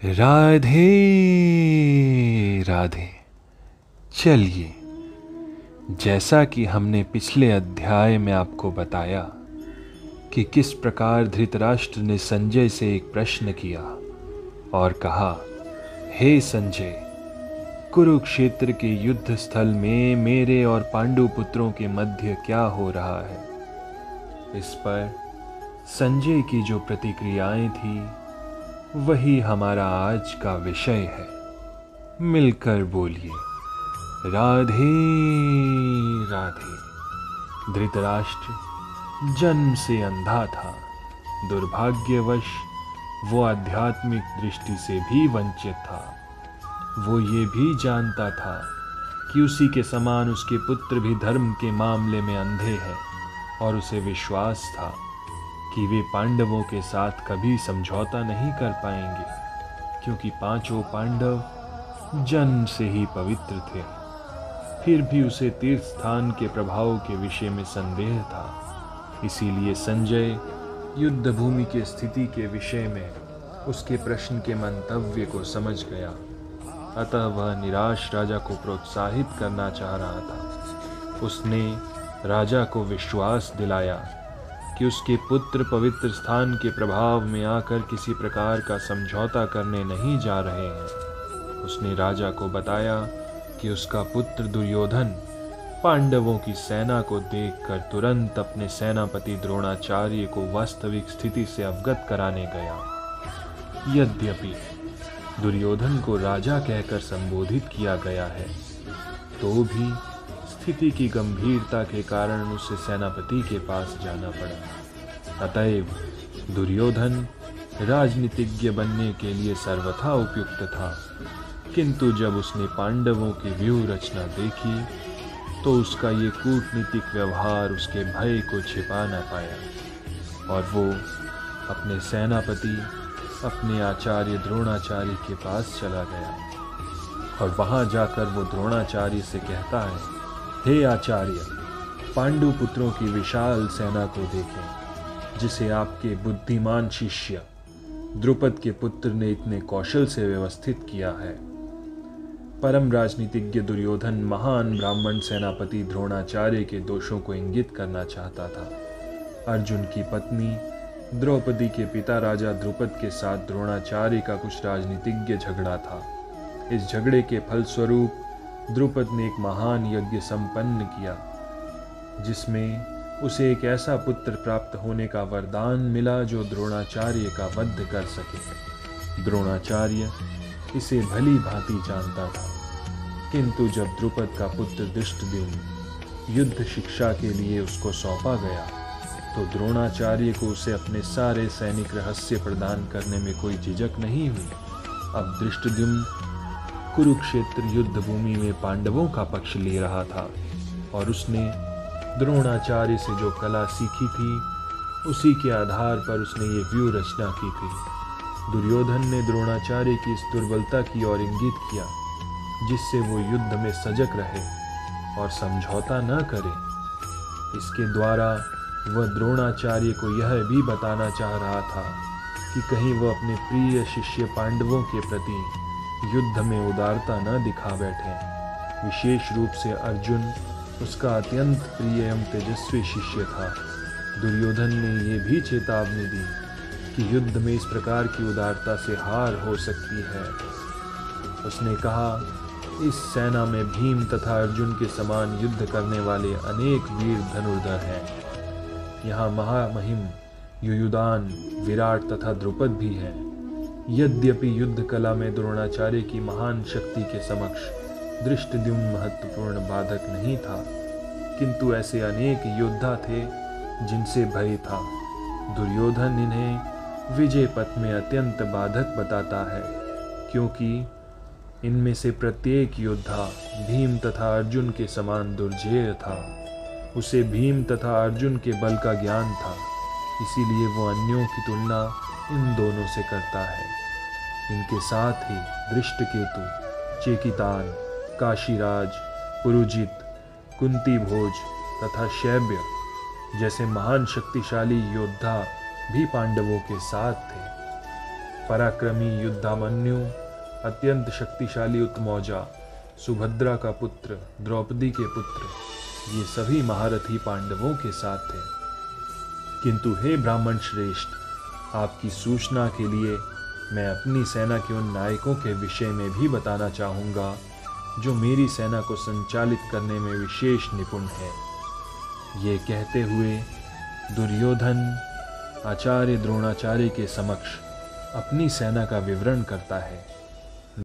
राधे राधे। चलिए, जैसा कि हमने पिछले अध्याय में आपको बताया कि किस प्रकार धृतराष्ट्र ने संजय से एक प्रश्न किया और कहा, हे संजय, कुरुक्षेत्र के युद्ध स्थल में मेरे और पांडु पुत्रों के मध्य क्या हो रहा है। इस पर संजय की जो प्रतिक्रियाएं थी वही हमारा आज का विषय है। मिलकर बोलिए, राधे राधे। धृतराष्ट्र जन्म से अंधा था। दुर्भाग्यवश वो आध्यात्मिक दृष्टि से भी वंचित था। वो ये भी जानता था कि उसी के समान उसके पुत्र भी धर्म के मामले में अंधे हैं और उसे विश्वास था कि वे पांडवों के साथ कभी समझौता नहीं कर पाएंगे, क्योंकि पांचों पांडव जन्म से ही पवित्र थे। फिर भी उसे तीर्थ स्थान के प्रभाव के विषय में संदेह था। इसीलिए संजय युद्ध भूमि की स्थिति के विषय में उसके प्रश्न के मंतव्य को समझ गया। अतः वह निराश राजा को प्रोत्साहित करना चाह रहा था। उसने राजा को विश्वास दिलाया कि उसके पुत्र पवित्र स्थान के प्रभाव में आकर किसी प्रकार का समझौता करने नहीं जा रहे हैं। उसने राजा को बताया कि उसका पुत्र दुर्योधन पांडवों की सेना को देखकर तुरंत अपने सेनापति द्रोणाचार्य को वास्तविक स्थिति से अवगत कराने गया। यद्यपि दुर्योधन को राजा कहकर संबोधित किया गया है, तो भी स्थिति की गंभीरता के कारण उसे सेनापति के पास जाना पड़ा। अतएव दुर्योधन राजनीतिज्ञ बनने के लिए सर्वथा उपयुक्त था, किंतु जब उसने पांडवों की व्यूह रचना देखी तो उसका ये कूटनीतिक व्यवहार उसके भय को छिपा न पाया और वो अपने सेनापति, अपने आचार्य द्रोणाचार्य के पास चला गया और वहां जाकर वो द्रोणाचार्य से कहता है, हे आचार्य, पांडु पुत्रों की विशाल सेना को देखें, जिसे आपके बुद्धिमान शिष्य द्रुपद के पुत्र ने इतने कौशल से व्यवस्थित किया है। परम राजनीतिज्ञ दुर्योधन महान ब्राह्मण सेनापति द्रोणाचार्य के दोषों को इंगित करना चाहता था। अर्जुन की पत्नी द्रौपदी के पिता राजा द्रुपद के साथ द्रोणाचार्य का कुछ राजनीतिज्ञ झगड़ा था। इस झगड़े के फलस्वरूप द्रुपद ने एक महान यज्ञ संपन्न किया, जिसमें उसे एक ऐसा पुत्र प्राप्त होने का वरदान मिला जो द्रोणाचार्य का वध कर सके। द्रोणाचार्य इसे भली भांति जानता था, किंतु जब द्रुपद का पुत्र धृष्टद्युम्न युद्ध शिक्षा के लिए उसको सौंपा गया, तो द्रोणाचार्य को उसे अपने सारे सैनिक रहस्य प्रदान करने में कोई झिझक नहीं हुई। अब धृष्टद्युम्न कुरुक्षेत्र युद्ध भूमि में पांडवों का पक्ष ले रहा था और उसने द्रोणाचार्य से जो कला सीखी थी, उसी के आधार पर उसने ये व्यूह रचना की थी। दुर्योधन ने द्रोणाचार्य की इस दुर्बलता की ओर इंगित किया, जिससे वो युद्ध में सजग रहे और समझौता न करे। इसके द्वारा वह द्रोणाचार्य को यह भी बताना चाह रहा था कि कहीं वह अपने प्रिय शिष्य पांडवों के प्रति युद्ध में उदारता न दिखा बैठे। विशेष रूप से अर्जुन उसका अत्यंत प्रिय एवं तेजस्वी शिष्य था। दुर्योधन ने ये भी चेतावनी दी कि युद्ध में इस प्रकार की उदारता से हार हो सकती है। उसने कहा, इस सेना में भीम तथा अर्जुन के समान युद्ध करने वाले अनेक वीर धनुर्धर हैं। यहाँ महामहिम युयुधान, विराट तथा द्रुपद भी हैं। यद्यपि युद्ध कला में द्रोणाचार्य की महान शक्ति के समक्ष धृष्टद्युम्न महत्वपूर्ण बाधक नहीं था, किंतु ऐसे अनेक योद्धा थे जिनसे भय था। दुर्योधन इन्हें विजय पथ में अत्यंत बाधक बताता है, क्योंकि इनमें से प्रत्येक योद्धा भीम तथा अर्जुन के समान दुर्जेय था। उसे भीम तथा अर्जुन के बल का ज्ञान था, इसीलिए वो अन्यों की तुलना इन दोनों से करता है। इनके साथ ही दृष्टकेतु, चेकितान, काशीराज, पुरुजित, कुंती भोज तथा शैब्य जैसे महान शक्तिशाली योद्धा भी पांडवों के साथ थे। पराक्रमी युद्धामन्यु, अत्यंत शक्तिशाली उत्मौजा, सुभद्रा का पुत्र, द्रौपदी के पुत्र, ये सभी महारथी पांडवों के साथ थे। किंतु हे ब्राह्मण श्रेष्ठ, आपकी सूचना के लिए मैं अपनी सेना के उन नायकों के विषय में भी बताना चाहूँगा जो मेरी सेना को संचालित करने में विशेष निपुण है। ये कहते हुए दुर्योधन आचार्य द्रोणाचार्य के समक्ष अपनी सेना का विवरण करता है।